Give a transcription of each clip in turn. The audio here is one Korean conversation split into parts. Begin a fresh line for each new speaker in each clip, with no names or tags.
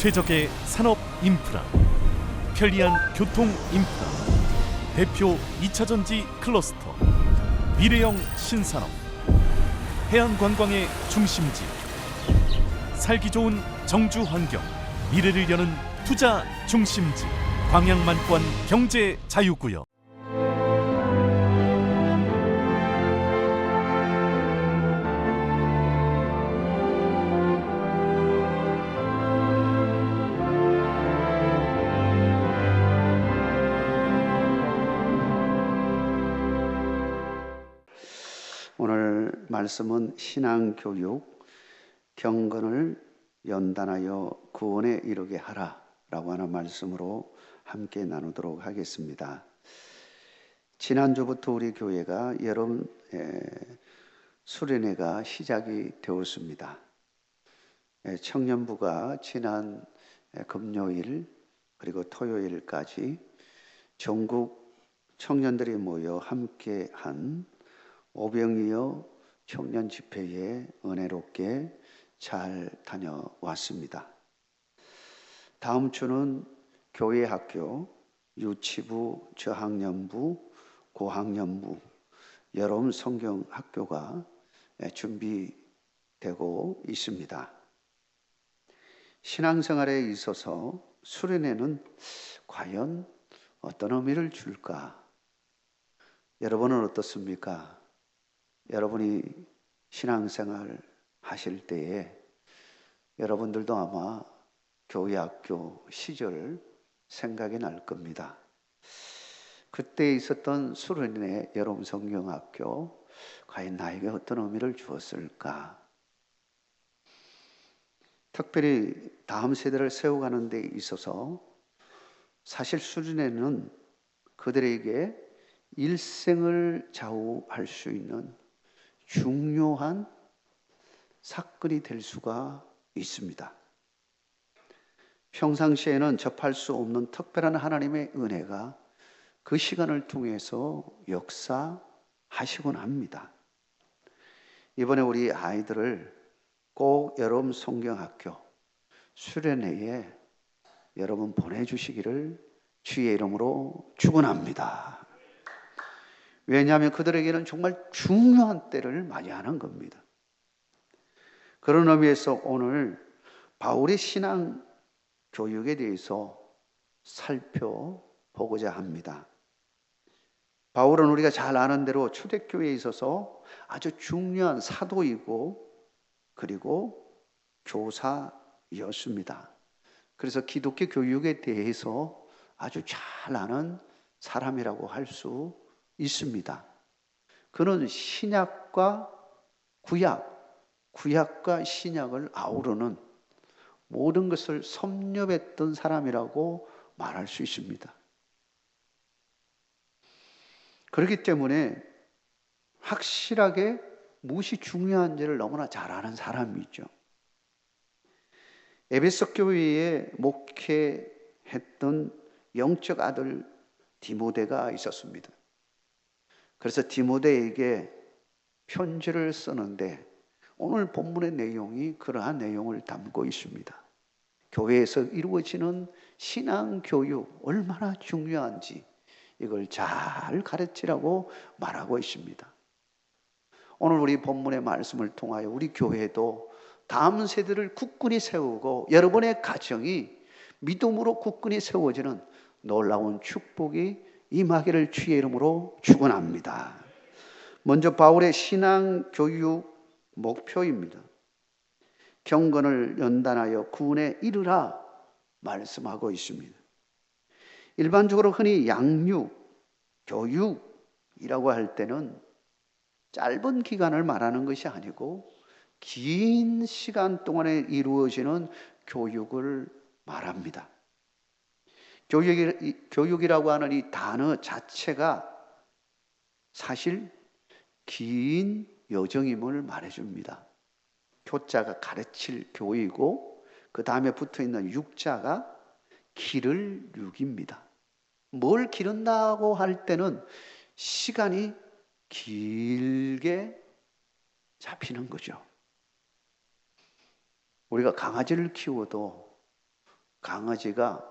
최적의 산업 인프라, 편리한 교통 인프라, 대표 2차전지 클러스터, 미래형 신산업, 해안관광의 중심지, 살기 좋은 정주 환경, 미래를 여는 투자 중심지, 광양만권 경제 자유구역.
오늘 말씀은 신앙교육, 경건을 연단하여 구원에 이르게 하라 라고 하는 말씀으로 함께 나누도록 하겠습니다. 지난주부터 우리 교회가 여름 수련회가 시작이 되었습니다. 청년부가 지난 금요일 그리고 토요일까지 전국 청년들이 모여 함께한 오병이어 청년 집회에 은혜롭게 잘 다녀왔습니다. 다음 주는 교회 학교, 유치부, 저학년부, 고학년부, 여름 성경 학교가 준비되고 있습니다. 신앙생활에 있어서 수련회는 과연 어떤 의미를 줄까? 여러분은 어떻습니까? 여러분이 신앙생활 하실 때에 여러분들도 아마 교회 학교 시절 생각이 날 겁니다. 그때 있었던 수련회 여름 성경학교, 과연 나에게 어떤 의미를 주었을까? 특별히 다음 세대를 세워가는 데 있어서 사실 수련회는 그들에게 일생을 좌우할 수 있는 중요한 사건이 될 수가 있습니다. 평상시에는 접할 수 없는 특별한 하나님의 은혜가 그 시간을 통해서 역사하시곤 합니다. 이번에 우리 아이들을 꼭 여름 성경학교 수련회에 여러분 보내주시기를 주의 이름으로 축원합니다. 왜냐하면 그들에게는 정말 중요한 때를 맞이하는 겁니다. 그런 의미에서 오늘 바울의 신앙 교육에 대해서 살펴보고자 합니다. 바울은 우리가 잘 아는 대로 초대교회에 있어서 아주 중요한 사도이고 그리고 교사였습니다. 그래서 기독교 교육에 대해서 아주 잘 아는 사람이라고 할 수 있습니다. 그는 신약과 구약과 신약을 아우르는 모든 것을 섭렵했던 사람이라고 말할 수 있습니다. 그렇기 때문에 확실하게 무엇이 중요한지를 너무나 잘 아는 사람이죠. 에베소 교회에 목회했던 영적 아들 디모데가 있었습니다. 그래서 디모데에게 편지를 쓰는데 오늘 본문의 내용이 그러한 내용을 담고 있습니다. 교회에서 이루어지는 신앙교육 얼마나 중요한지 이걸 잘 가르치라고 말하고 있습니다. 오늘 우리 본문의 말씀을 통하여 우리 교회도 다음 세대를 굳건히 세우고 여러분의 가정이 믿음으로 굳건히 세워지는 놀라운 축복이 임하기를 주의 이름으로 축원합니다. 먼저 바울의 신앙 교육 목표입니다. 경건을 연단하여 구원에 이르라 말씀하고 있습니다. 일반적으로 흔히 양육, 교육이라고 할 때는 짧은 기간을 말하는 것이 아니고 긴 시간 동안에 이루어지는 교육을 말합니다. 교육이라고 하는 이 단어 자체가 사실 긴 여정임을 말해줍니다. 교자가 가르칠 교이고 그 다음에 붙어있는 육자가 기를 육입니다. 뭘 기른다고 할 때는 시간이 길게 잡히는 거죠. 우리가 강아지를 키워도 강아지가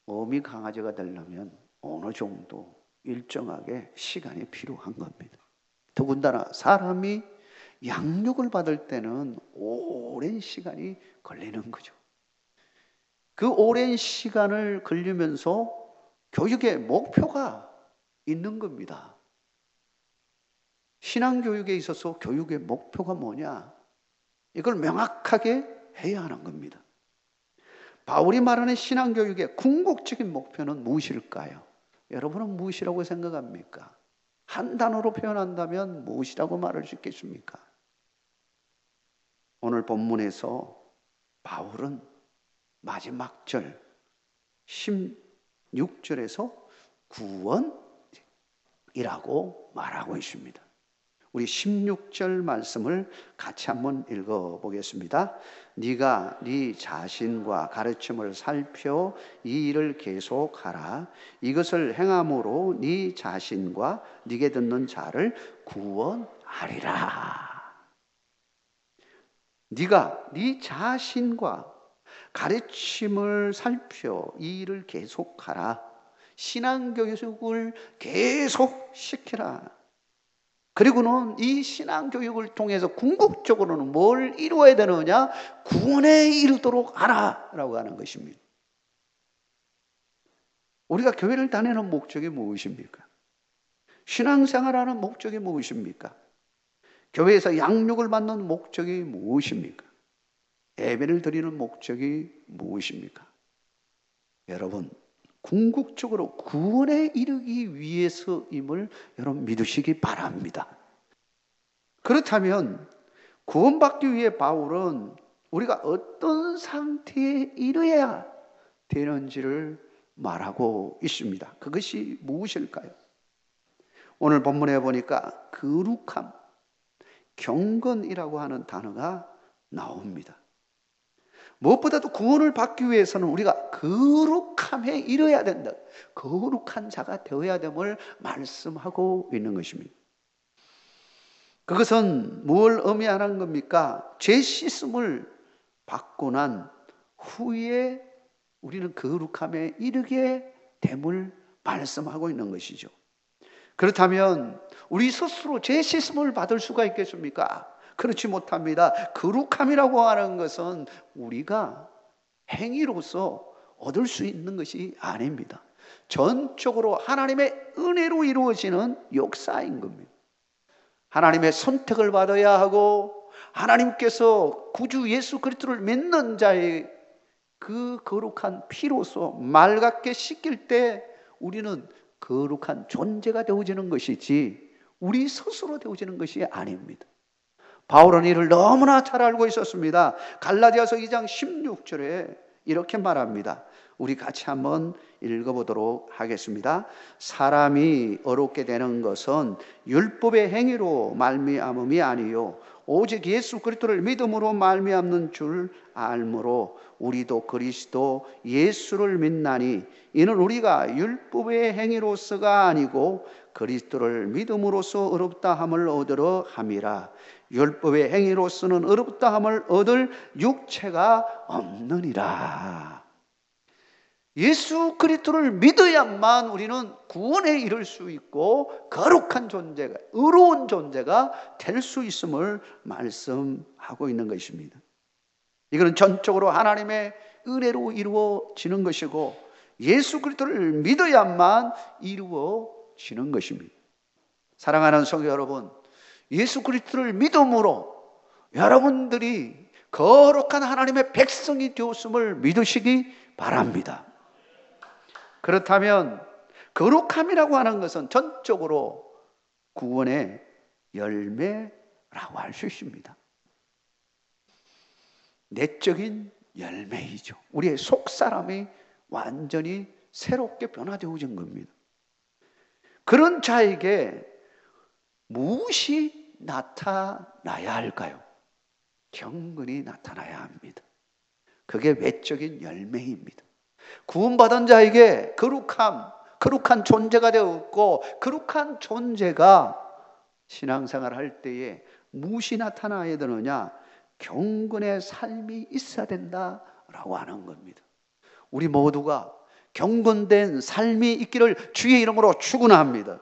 어미 강아지가 되려면 어느 정도 일정하게 시간이 필요한 겁니다. 더군다나 사람이 양육을 받을 때는 오랜 시간이 걸리는 거죠. 그 오랜 시간을 걸리면서 교육의 목표가 있는 겁니다. 신앙교육에 있어서 교육의 목표가 뭐냐? 이걸 명확하게 해야 하는 겁니다. 바울이 말하는 신앙교육의 궁극적인 목표는 무엇일까요? 여러분은 무엇이라고 생각합니까? 한 단어로 표현한다면 무엇이라고 말할 수 있겠습니까? 오늘 본문에서 바울은 마지막 절 16절에서 구원이라고 말하고 있습니다. 우리 16절 말씀을 같이 한번 읽어보겠습니다. 네가 네 자신과 가르침을 살펴 이 일을 계속하라. 이것을 행함으로 네 자신과 네게 듣는 자를 구원하리라. 네가 네 자신과 가르침을 살펴 이 일을 계속하라. 신앙교육을 계속 시키라. 그리고는 이 신앙교육을 통해서 궁극적으로는 뭘 이루어야 되느냐? 구원에 이르도록 하라라고 하는 것입니다. 우리가 교회를 다니는 목적이 무엇입니까? 신앙생활하는 목적이 무엇입니까? 교회에서 양육을 받는 목적이 무엇입니까? 예배를 드리는 목적이 무엇입니까? 여러분, 궁극적으로 구원에 이르기 위해서임을 여러분 믿으시기 바랍니다. 그렇다면 구원받기 위해 바울은 우리가 어떤 상태에 이르어야 되는지를 말하고 있습니다. 그것이 무엇일까요? 오늘 본문에 보니까 거룩함, 경건이라고 하는 단어가 나옵니다. 무엇보다도 구원을 받기 위해서는 우리가 거룩함에 이르어야 된다. 거룩한 자가 되어야 됨을 말씀하고 있는 것입니다. 그것은 뭘 의미하는 겁니까? 죄 씻음을 받고 난 후에 우리는 거룩함에 이르게 됨을 말씀하고 있는 것이죠. 그렇다면 우리 스스로 죄 씻음을 받을 수가 있겠습니까? 그렇지 못합니다. 거룩함이라고 하는 것은 우리가 행위로서 얻을 수 있는 것이 아닙니다. 전적으로 하나님의 은혜로 이루어지는 역사인 겁니다. 하나님의 선택을 받아야 하고 하나님께서 구주 예수 그리스도를 믿는 자의 그 거룩한 피로서 맑게 씻길 때 우리는 거룩한 존재가 되어지는 것이지 우리 스스로 되어지는 것이 아닙니다. 바울은 이를 너무나 잘 알고 있었습니다. 갈라디아서 2장 16절에 이렇게 말합니다. 우리 같이 한번 읽어보도록 하겠습니다. 사람이 어렵게 되는 것은 율법의 행위로 말미암음이 아니요 오직 예수 그리스도를 믿음으로 말미암는 줄 알므로 우리도 그리스도 예수를 믿나니 이는 우리가 율법의 행위로서가 아니고 그리스도를 믿음으로써 어렵다 함을 얻으러 함이라. 율법의 행위로서는 어렵다 함을 얻을 육체가 없느니라. 예수 그리스도를 믿어야만 우리는 구원에 이를 수 있고 거룩한 존재가, 의로운 존재가 될 수 있음을 말씀하고 있는 것입니다. 이거는 전적으로 하나님의 은혜로 이루어지는 것이고 예수 그리스도를 믿어야만 이루어지는 것입니다. 사랑하는 성도 여러분, 예수 그리스도를 믿음으로 여러분들이 거룩한 하나님의 백성이 되었음을 믿으시기 바랍니다. 그렇다면 거룩함이라고 하는 것은 전적으로 구원의 열매라고 할 수 있습니다. 내적인 열매이죠. 우리의 속사람이 완전히 새롭게 변화되어진 겁니다. 그런 자에게 무엇이 나타나야 할까요? 경건이 나타나야 합니다. 그게 외적인 열매입니다. 구원받은 자에게 거룩한 존재가 되었고 거룩한 존재가 신앙생활을 할 때에 무엇이 나타나야 되느냐? 경건의 삶이 있어야 된다라고 하는 겁니다. 우리 모두가 경건된 삶이 있기를 주의 이름으로 축원합니다.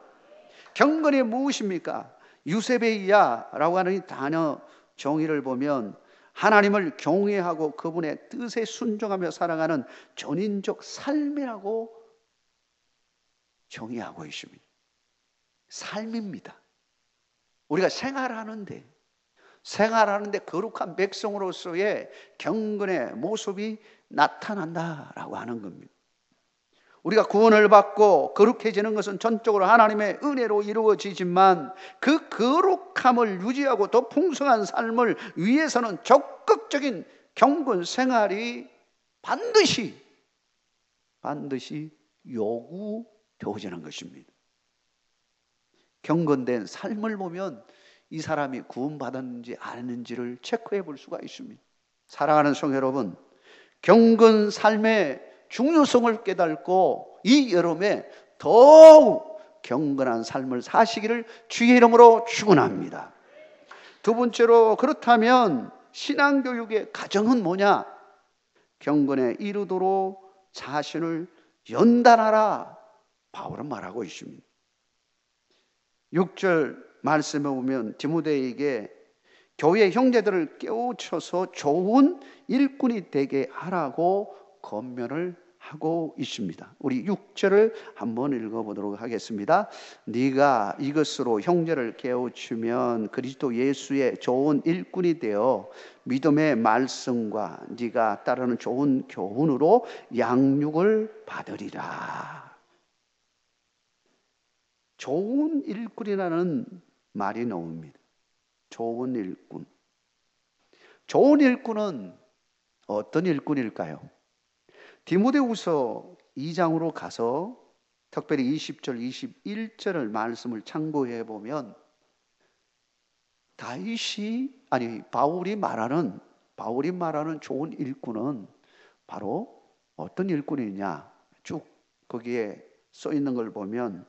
경건이 무엇입니까? 유세베이야라고 하는 이 단어 정의를 보면 하나님을 경외하고 그분의 뜻에 순종하며 살아가는 전인적 삶이라고 정의하고 있습니다. 삶입니다. 우리가 생활하는데 거룩한 백성으로서의 경건의 모습이 나타난다라고 하는 겁니다. 우리가 구원을 받고 거룩해지는 것은 전적으로 하나님의 은혜로 이루어지지만 그 거룩함을 유지하고 더 풍성한 삶을 위해서는 적극적인 경건 생활이 반드시 요구되어지는 것입니다. 경건된 삶을 보면 이 사람이 구원받았는지 아닌지를 체크해 볼 수가 있습니다. 사랑하는 성도 여러분, 경건 삶의 중요성을 깨닫고 이 여름에 더욱 경건한 삶을 사시기를 주의 이름으로 축원합니다. 두 번째로, 그렇다면 신앙교육의 가정은 뭐냐? 경건에 이르도록 자신을 연단하라, 바울은 말하고 있습니다. 6절 말씀에 보면 디모데에게 교회 형제들을 깨우쳐서 좋은 일꾼이 되게 하라고 권면을 하고 있습니다. 우리 6절을 한번 읽어보도록 하겠습니다. 네가 이것으로 형제를 깨우치면 그리스도 예수의 좋은 일꾼이 되어 믿음의 말씀과 네가 따르는 좋은 교훈으로 양육을 받으리라. 좋은 일꾼이라는 말이 나옵니다. 좋은 일꾼. 좋은 일꾼은 어떤 일꾼일까요? 디모데후서 2장으로 가서 특별히 20절, 21절을 말씀을 참고해 보면 바울이 말하는 좋은 일꾼은 바로 어떤 일꾼이냐? 쭉 거기에 써 있는 걸 보면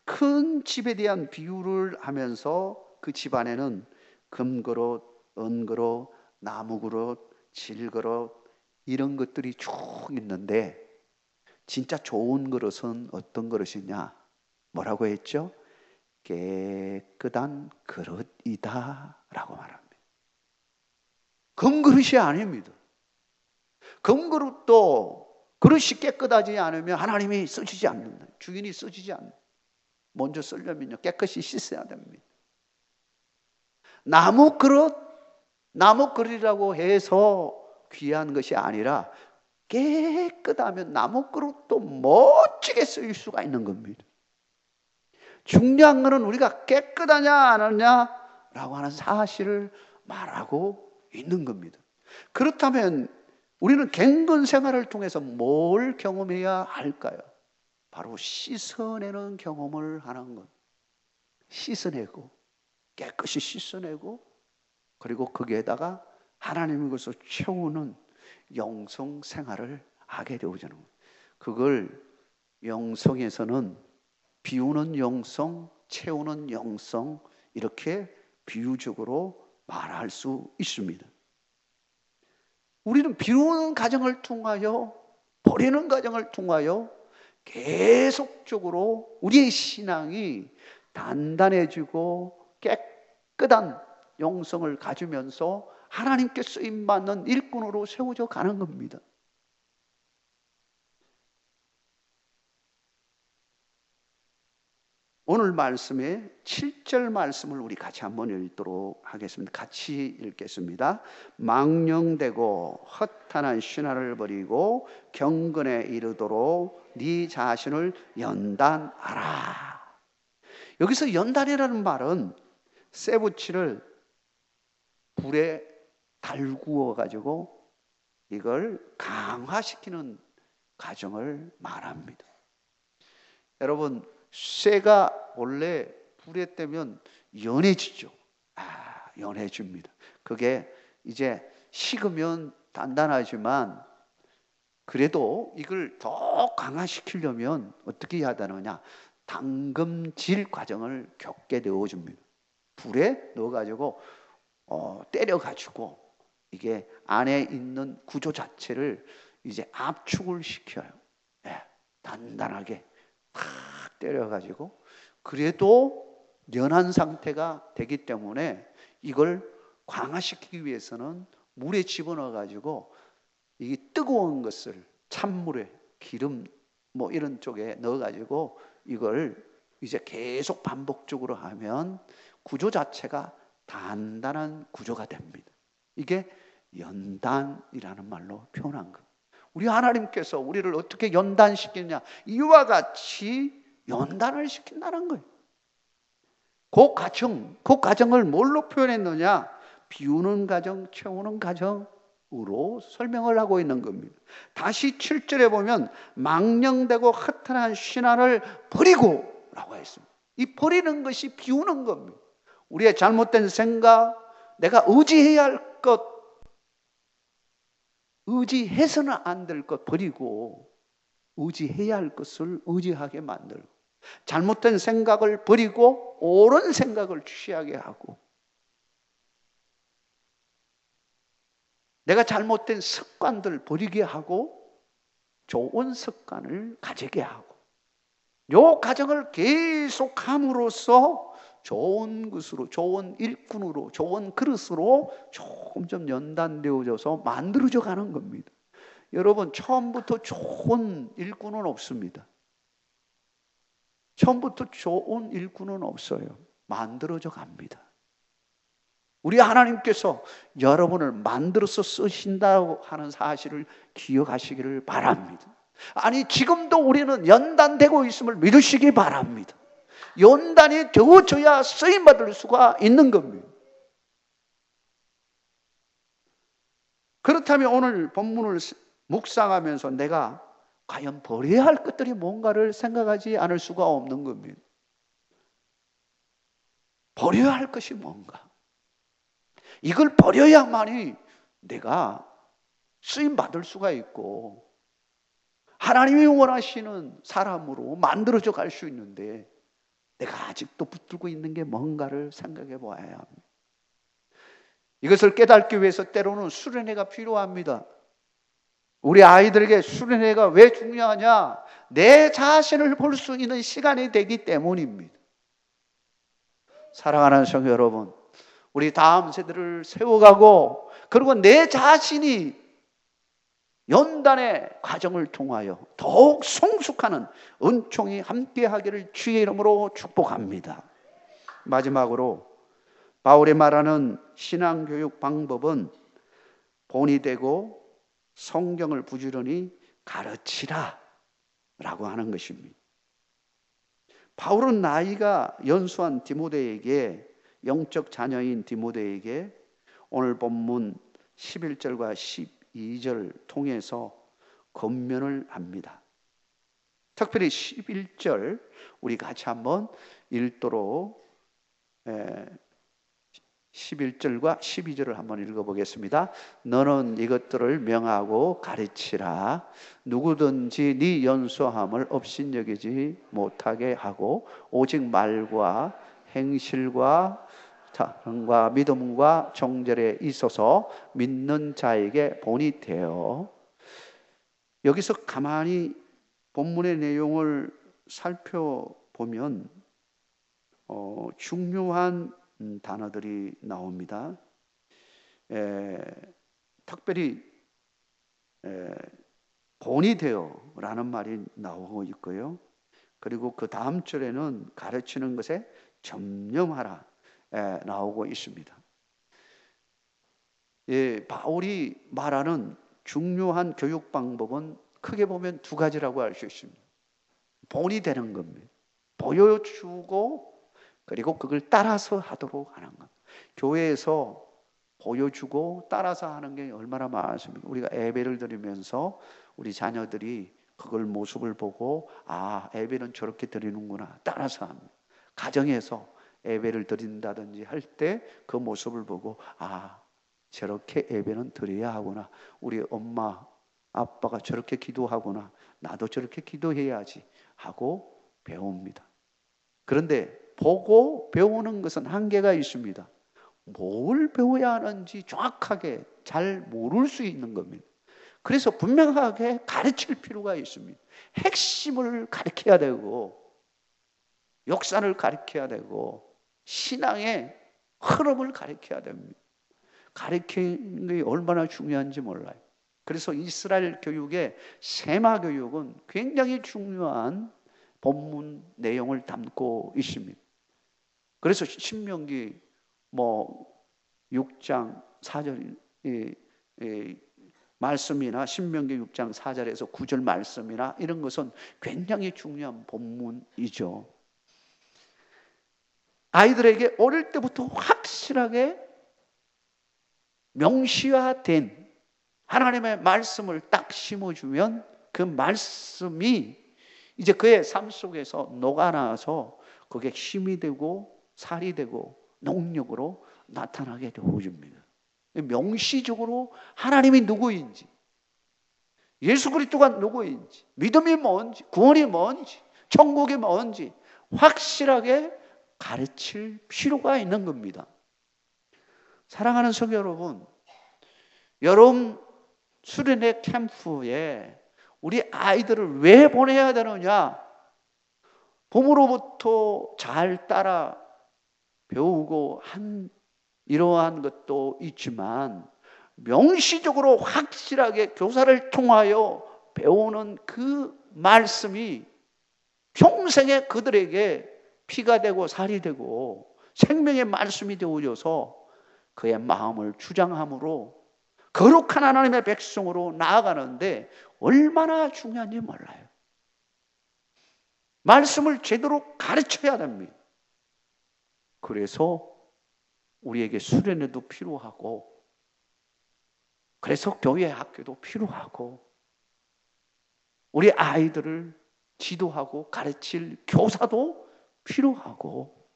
큰 집에 대한 비유를 하면서 그 집안에는 금그릇, 은그릇, 나무그릇, 질그릇 이런 것들이 쭉 있는데 진짜 좋은 그릇은 어떤 그릇이냐? 뭐라고 했죠? 깨끗한 그릇이다 라고 말합니다. 금그릇이 아닙니다. 금그릇도 그릇이 깨끗하지 않으면 하나님이 써주지 않는다. 주인이 써주지 않는다. 먼저 쓰려면요 깨끗이 씻어야 됩니다. 나무그릇이라고 해서 귀한 것이 아니라 깨끗하면 나무그릇도 멋지게 쓰일 수가 있는 겁니다. 중요한 것은 우리가 깨끗하냐 안 하냐라고 하는 사실을 말하고 있는 겁니다. 그렇다면 우리는 경건 생활을 통해서 뭘 경험해야 할까요? 바로 씻어내는 경험을 하는 것. 씻어내고 깨끗이 씻어내고 그리고 거기에다가 하나님의 것을 채우는 영성 생활을 하게 되어지는 거예요. 그걸 영성에서는 비우는 영성, 채우는 영성 이렇게 비유적으로 말할 수 있습니다. 우리는 비우는 과정을 통하여 버리는 과정을 통하여 계속적으로 우리의 신앙이 단단해지고 깨끗한 영성을 가지면서 하나님께 쓰임받는 일꾼으로 세워져 가는 겁니다. 오늘 말씀의 7절 말씀을 우리 같이 한번 읽도록 하겠습니다. 같이 읽겠습니다. 망령되고 허탄한 신화를 버리고 경건에 이르도록 네 자신을 연단하라. 여기서 연단이라는 말은 쇠붙이를 불에 달구어 가지고 이걸 강화시키는 과정을 말합니다. 여러분, 쇠가 원래 불에 떼면 연해지죠. 연해집니다. 그게 이제 식으면 단단하지만 그래도 이걸 더 강화시키려면 어떻게 해야 되느냐? 담금질 과정을 겪게 되어줍니다. 불에 넣어가지고 때려가지고 이게 안에 있는 구조 자체를 이제 압축을 시켜요. 예, 단단하게 탁 때려가지고 그래도 연한 상태가 되기 때문에 이걸 강화시키기 위해서는 물에 집어넣어가지고 이 뜨거운 것을 찬물에 기름 뭐 이런 쪽에 넣어가지고 이걸 이제 계속 반복적으로 하면 구조 자체가 단단한 구조가 됩니다. 이게 연단이라는 말로 표현한 것. 우리 하나님께서 우리를 어떻게 연단시키냐? 이와 같이 연단을 시킨다는 거예요. 그 과정을 뭘로 표현했느냐? 비우는 과정, 채우는 과정으로 설명을 하고 있는 겁니다. 다시 7절에 보면 망령되고 허탄한 신앙을 버리고 라고 했습니다. 이 버리는 것이 비우는 겁니다. 우리의 잘못된 생각, 내가 의지해야 할 것, 의지해서는 안 될 것 버리고 의지해야 할 것을 의지하게 만들고 잘못된 생각을 버리고 옳은 생각을 취하게 하고 내가 잘못된 습관들 버리게 하고 좋은 습관을 가지게 하고 이 과정을 계속함으로써 좋은 것으로, 좋은 일꾼으로, 좋은 그릇으로 조금 연단되어져서 만들어져 가는 겁니다. 여러분, 처음부터 좋은 일꾼은 없습니다. 처음부터 좋은 일꾼은 없어요. 만들어져 갑니다. 우리 하나님께서 여러분을 만들어서 쓰신다고 하는 사실을 기억하시기를 바랍니다. 아니, 지금도 우리는 연단되고 있음을 믿으시기 바랍니다. 연단이 되어져야 쓰임받을 수가 있는 겁니다. 그렇다면 오늘 본문을 묵상하면서 내가 과연 버려야 할 것들이 뭔가를 생각하지 않을 수가 없는 겁니다. 버려야 할 것이 뭔가? 이걸 버려야만이 내가 쓰임받을 수가 있고 하나님이 원하시는 사람으로 만들어져 갈 수 있는데 내가 아직도 붙들고 있는 게 뭔가를 생각해 보아야 합니다. 이것을 깨닫기 위해서 때로는 수련회가 필요합니다. 우리 아이들에게 수련회가 왜 중요하냐? 내 자신을 볼 수 있는 시간이 되기 때문입니다. 사랑하는 성도 여러분, 우리 다음 세대를 세워가고 그리고 내 자신이 연단의 과정을 통하여 더욱 성숙하는 은총이 함께하기를 주의 이름으로 축복합니다. 마지막으로 바울이 말하는 신앙교육 방법은 본이 되고 성경을 부지런히 가르치라 라고 하는 것입니다. 바울은 나이가 연수한 디모데에게, 영적 자녀인 디모데에게 오늘 본문 11절과 12절 통해서 권면을 합니다. 특별히 11절 우리 같이 한번 읽도록 11절과 12절을 한번 읽어보겠습니다. 너는 이것들을 명하고 가르치라. 누구든지 네 연수함을 업신여기지 못하게 하고 오직 말과 행실과 사랑과 믿음과 정절에 있어서 믿는 자에게 본이 되어. 여기서 가만히 본문의 내용을 살펴보면 중요한 단어들이 나옵니다. 특별히 본이 되어라는 말이 나오고 있고요. 그리고 그 다음 절에는 가르치는 것에 전념하라 나오고 있습니다. 바울이 말하는 중요한 교육 방법은 크게 보면 두 가지라고 할 수 있습니다. 본이 되는 겁니다. 보여주고 그리고 그걸 따라서 하도록 하는 것. 교회에서 보여주고 따라서 하는 게 얼마나 많습니까? 우리가 예배를 드리면서 우리 자녀들이 그걸 모습을 보고 예배는 저렇게 드리는구나 따라서 합니다. 가정에서 예배를 드린다든지 할 때 그 모습을 보고 저렇게 예배는 드려야 하구나. 우리 엄마 아빠가 저렇게 기도하구나. 나도 저렇게 기도해야지 하고 배웁니다. 그런데 보고 배우는 것은 한계가 있습니다. 뭘 배워야 하는지 정확하게 잘 모를 수 있는 겁니다. 그래서 분명하게 가르칠 필요가 있습니다. 핵심을 가르쳐야 되고 역사를 가르쳐야 되고 신앙의 흐름을 가르쳐야 됩니다. 가르치는 게 얼마나 중요한지 몰라요. 그래서 이스라엘 교육의 세마 교육은 굉장히 중요한 본문 내용을 담고 있습니다. 그래서 신명기 6장 4절 말씀이나 신명기 6장 4절에서 9절 말씀이나 이런 것은 굉장히 중요한 본문이죠. 아이들에게 어릴 때부터 확실하게 명시화된 하나님의 말씀을 딱 심어주면 그 말씀이 이제 그의 삶 속에서 녹아나서 그게 힘이 되고 살이 되고 능력으로 나타나게 되어줍니다. 명시적으로 하나님이 누구인지, 예수 그리스도가 누구인지, 믿음이 뭔지, 구원이 뭔지, 천국이 뭔지 확실하게 가르칠 필요가 있는 겁니다. 사랑하는 성도 여러분, 여름 수련회 캠프에 우리 아이들을 왜 보내야 되느냐? 부모로부터 잘 따라 배우고 한 이러한 것도 있지만 명시적으로 확실하게 교사를 통하여 배우는 그 말씀이 평생에 그들에게 피가 되고 살이 되고 생명의 말씀이 되어져서 그의 마음을 주장함으로 거룩한 하나님의 백성으로 나아가는데 얼마나 중요한지 몰라요. 말씀을 제대로 가르쳐야 됩니다. 그래서 우리에게 수련회도 필요하고, 그래서 교회 학교도 필요하고, 우리 아이들을 지도하고 가르칠 교사도 필요하고,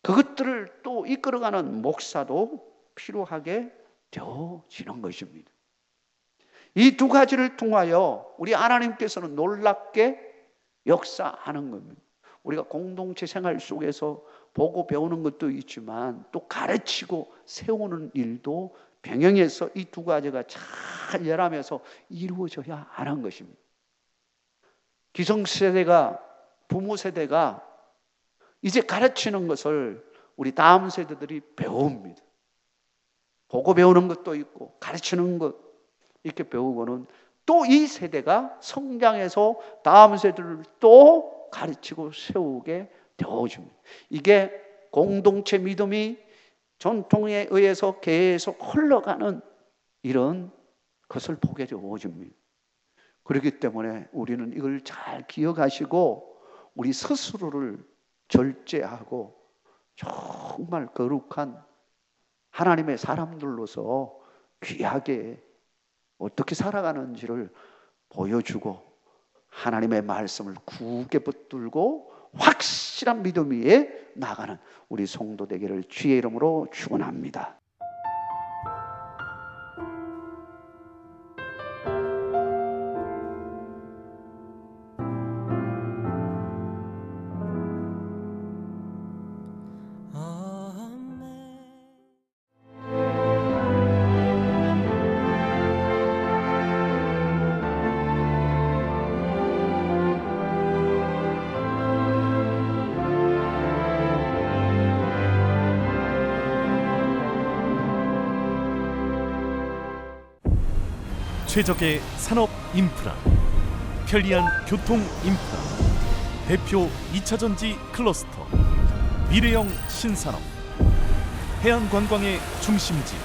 그것들을 또 이끌어가는 목사도 필요하게 되어지는 것입니다. 이 두 가지를 통하여 우리 하나님께서는 놀랍게 역사하는 겁니다. 우리가 공동체 생활 속에서 보고 배우는 것도 있지만 또 가르치고 세우는 일도 병행해서 이 두 가지가 잘 열하면서 이루어져야 하는 것입니다. 기성세대가, 부모 세대가 이제 가르치는 것을 우리 다음 세대들이 배웁니다. 보고 배우는 것도 있고 가르치는 것 이렇게 배우고는 또 이 세대가 성장해서 다음 세대를 또 가르치고 세우게 되어줍니다. 이게 공동체 믿음이 전통에 의해서 계속 흘러가는 이런 것을 보게 되어줍니다. 그렇기 때문에 우리는 이걸 잘 기억하시고 우리 스스로를 절제하고 정말 거룩한 하나님의 사람들로서 귀하게 어떻게 살아가는지를 보여주고 하나님의 말씀을 굳게 붙들고 확실한 믿음 위에 나가는 우리 성도 되기를 주의 이름으로 축원합니다.
최적의 산업 인프라, 편리한 교통 인프라, 대표 2차전지 클러스터, 미래형 신산업, 해안관광의 중심지,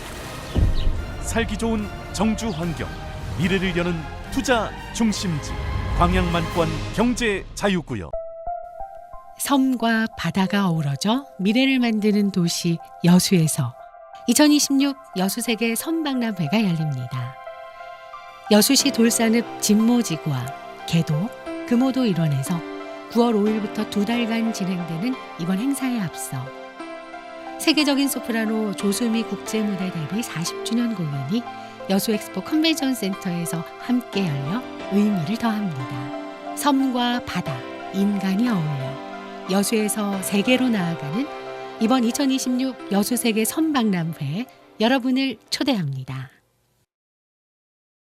살기 좋은 정주 환경, 미래를 여는 투자 중심지, 광양만권 경제 자유구역.
섬과 바다가 어우러져 미래를 만드는 도시 여수에서 2026 여수세계 섬박람회가 열립니다. 여수시 돌산읍 진모지구와 개도, 금오도 일원에서 9월 5일부터 2달간 진행되는 이번 행사에 앞서 세계적인 소프라노 조수미 국제무대 데뷔 40주년 공연이 여수엑스포 컨벤션 센터에서 함께 열려 의미를 더합니다. 섬과 바다, 인간이 어울려 여수에서 세계로 나아가는 이번 2026 여수세계 섬박람회에 여러분을 초대합니다.